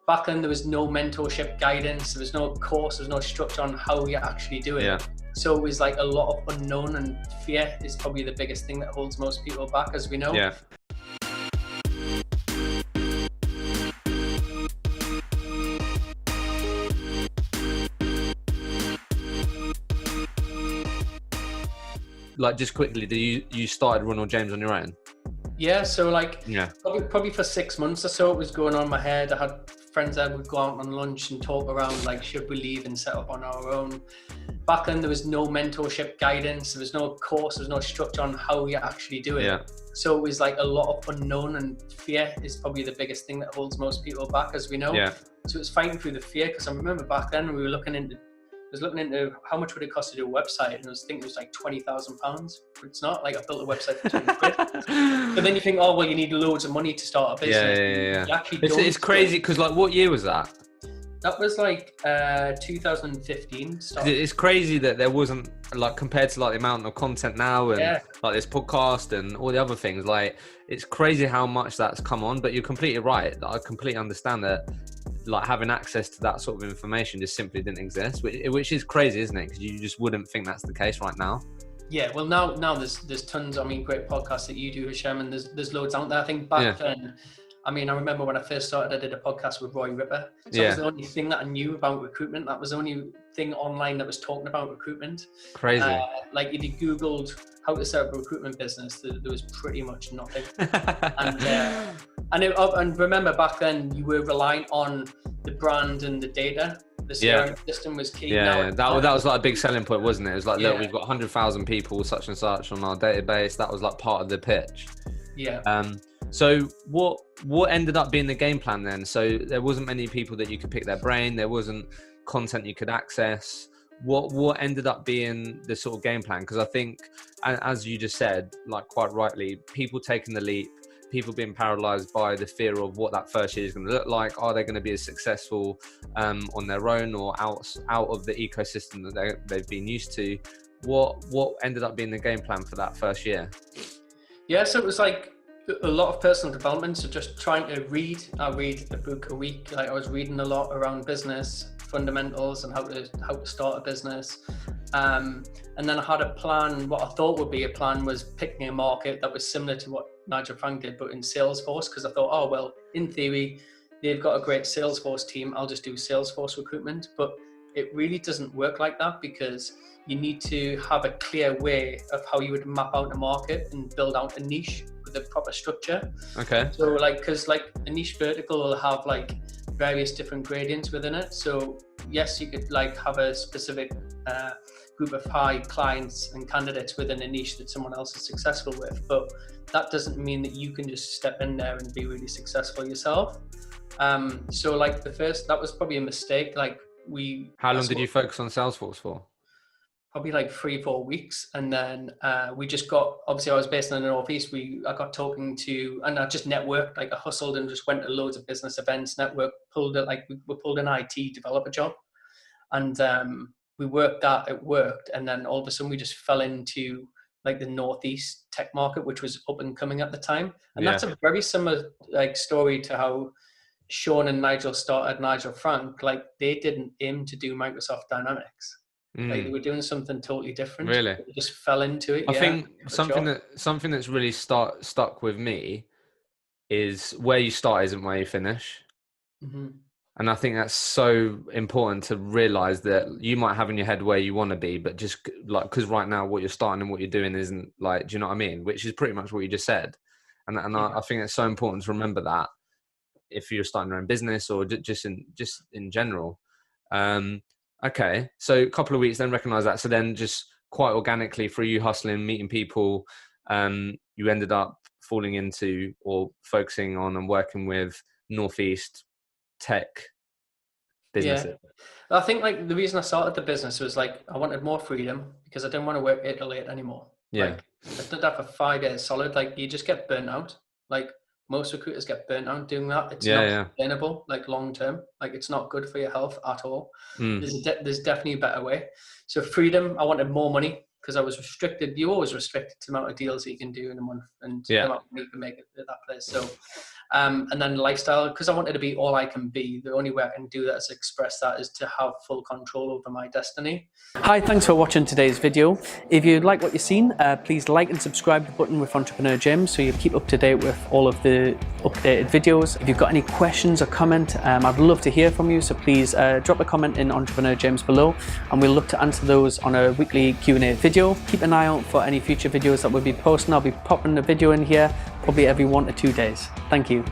back then there was no mentorship guidance, there was no course, there was no structure on how you actually do it. So it was like a lot of unknown, and fear is probably the biggest thing that holds most people back, as we know. Like, just quickly, you started Ronald James on your own? Yeah, so like probably for 6 months or so it was going on in my head. I had friends that would go out on lunch and talk around like, should we leave and set up on our own? Back then there was no mentorship guidance, there was no course, there was no structure on how you actually do it. So it was like a lot of unknown, and fear is probably the biggest thing that holds most people back, as we know. So it was fighting through the fear, because I remember back then we were looking into how much would it cost to do a website, and I was thinking it was like £20,000. But it's not. Like, I built a website for 20 quid. But then you think, oh well, you need loads of money to start a business. It's crazy, because like, what year was that? That was like 2015. It's crazy that there wasn't, like, compared to like the amount of content now, and like this podcast and all the other things, like, it's crazy how much that's come on. But you're completely right. I completely understand that, like, having access to that sort of information just simply didn't exist, which is crazy, isn't it? Because you just wouldn't think that's the case right now. Yeah, well, now there's tons. I mean, great podcasts that you do, Hashem, and there's loads out there. I think back then, I mean, I remember when I first started, I did a podcast with Roy Ripper. So that was the only thing that I knew about recruitment. That was the only thing online that was talking about recruitment. Crazy. Like, if you Googled how to set up a recruitment business, there was pretty much nothing. And remember back then, you were relying on the brand and the data. The CRM system was key. That was like a big selling point, wasn't it? It was like, look, we've got 100,000 people, such and such, on our database. That was like part of the pitch. So what ended up being the game plan then? So there wasn't many people that you could pick their brain. There wasn't content you could access. What ended up being the sort of game plan? Because I think, as you just said, like, quite rightly, people taking the leap, people being paralyzed by the fear of what that first year is going to look like. Are they going to be as successful on their own, or out of the ecosystem that they've been used to? What ended up being the game plan for that first year? Yeah, so it was like a lot of personal development. So just trying to read. I read a book a week. Like, I was reading a lot around business fundamentals and how to start a business. And then I had a plan. What I thought would be a plan was picking a market that was similar to what Nigel Frank did, but in Salesforce, because I thought, oh well, in theory they've got a great Salesforce team, I'll just do Salesforce recruitment. But it really doesn't work like that, because you need to have a clear way of how you would map out a market and build out a niche with a proper structure. So like, because like a niche vertical will have like various different gradients within it. So yes, you could like have a specific group of high clients and candidates within a niche that someone else is successful with, but that doesn't mean that you can just step in there and be really successful yourself. So like that was probably a mistake. Like, how long did you focus on Salesforce for? Probably like 3-4 weeks. And then we just got, obviously I was based in the Northeast. I got talking to, and I just networked, like I hustled and just went to loads of business events, we pulled an IT developer job, and we worked that, it worked. And then all of a sudden we just fell into like the Northeast tech market, which was up and coming at the time. And that's a very similar like story to how Sean and Nigel started Nigel Frank. Like, they didn't aim to do Microsoft Dynamics. Like, they were doing something totally different. Really? They just fell into it. I think something that's really stuck with me is where you start isn't where you finish. And I think that's so important to realize, that you might have in your head where you want to be, but just like, because right now what you're starting and what you're doing isn't like, do you know what I mean? Which is pretty much what you just said. And I think it's so important to remember that if you're starting your own business, or just in general. Okay, so a couple of weeks, then recognize that. So then just quite organically, through you hustling, meeting people, you ended up falling into or focusing on and working with Northeast tech businesses. I think like the reason I started the business was like, I wanted more freedom, because I didn't want to work 8 to 8 anymore. Like, I did that for 5 years solid. Like, you just get burnt out. Like, most recruiters get burnt out doing that. It's not sustainable, like long term. Like, it's not good for your health at all. There's definitely a better way. So freedom, I wanted more money. because I was restricted. You're always restricted to the amount of deals that you can do in a month and the amount of money you can make at that place. So, and then lifestyle, because I wanted to be all I can be. The only way I can do that is express that is to have full control over my destiny. Hi, thanks for watching today's video. If you like what you've seen, please like and subscribe to the button with Entrepreneur James so you keep up to date with all of the updated videos. If you've got any questions or comment, I'd love to hear from you. So please drop a comment in Entrepreneur James below, and we'll look to answer those on a weekly Q&A video. Keep an eye out for any future videos that we'll be posting. I'll be popping a video in here probably every 1 to 2 days. Thank you.